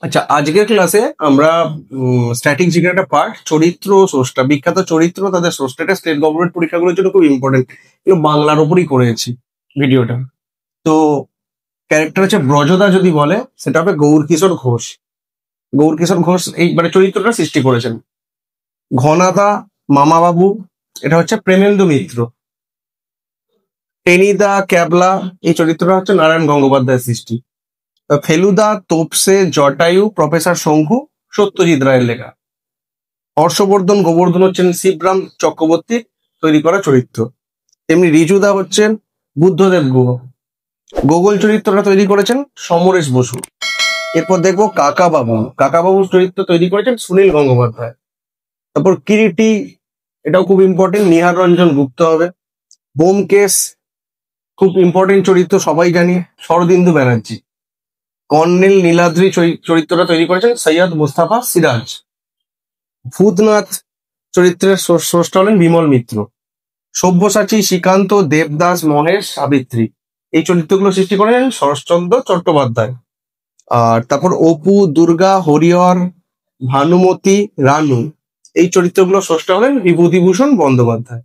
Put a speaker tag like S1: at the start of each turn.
S1: আচ্ছা, আজকের ক্লাসে আমরা স্ট্যাটিক জিকের একটা পার্ট, চরিত্র ও স্রষ্টা, বিখ্যাত চরিত্র তাদের স্রষ্টা, এটা স্টেট গভর্নমেন্ট পরীক্ষাগুলোর জন্য খুব ইম্পর্টেন্ট। এগুলো বাংলার ওপরই করেছি ভিডিওটা। তো ক্যারেক্টার হচ্ছে ব্রজদা, যদি বলে সেটা হবে গৌরকিশোর ঘোষ। গৌরকিশোর ঘোষ এই মানে চরিত্রটা সৃষ্টি করেছেন। ঘনাদা, মামাবাবু, এটা হচ্ছে প্রেমেন্দু মিত্র। টেনিদা, ক্যাবলা, এই চরিত্রটা হচ্ছে নারায়ণ গঙ্গোপাধ্যায়ের সৃষ্টি। ফেলুদা, তোপসে, জটায়ু, প্রফেসর শঙ্কু সত্যজিৎ রায়ের লেখা। হর্ষবর্ধন, গোবর্ধন হচ্ছেন শিবরাম চক্রবর্তী তৈরি করা চরিত্র। তেমনি রিজুদা হচ্ছেন বুদ্ধদেব গুহ। গোগল চরিত্রটা তৈরি করেছেন সমরেশ বসু। এরপর দেখবো কাকাবাবু। কাকাবাবুর চরিত্র তৈরি করেছেন সুনীল গঙ্গোপাধ্যায়। তারপর কিরিটি, এটাও খুব ইম্পর্টেন্ট, নিহার রঞ্জন গুপ্ত হবে। বোমকেশ, খুব ইম্পর্টেন্ট চরিত্র, সবাই জানি, শরদিন্দু ব্যানার্জি। কর্নেল নীলাদ্রি চরিত্রটা তৈরি করেছেন সৈয়দ মুস্তাফা সিরাজ। ভূতনাথ চরিত্রের স্রষ্টা হলেন বিমল মিত্র। সব্যসাচী, শ্রীকান্ত, দেবদাস, মহেশ, সাবিত্রী, এই চরিত্রগুলো সৃষ্টি করেন শরৎচন্দ্র চট্টোপাধ্যায়। আর তারপর অপু, দুর্গা, হরিহর, ভানুমতি, রানু, এই চরিত্রগুলো স্রষ্টা হলেন বিভূতিভূষণ বন্দ্যোপাধ্যায়।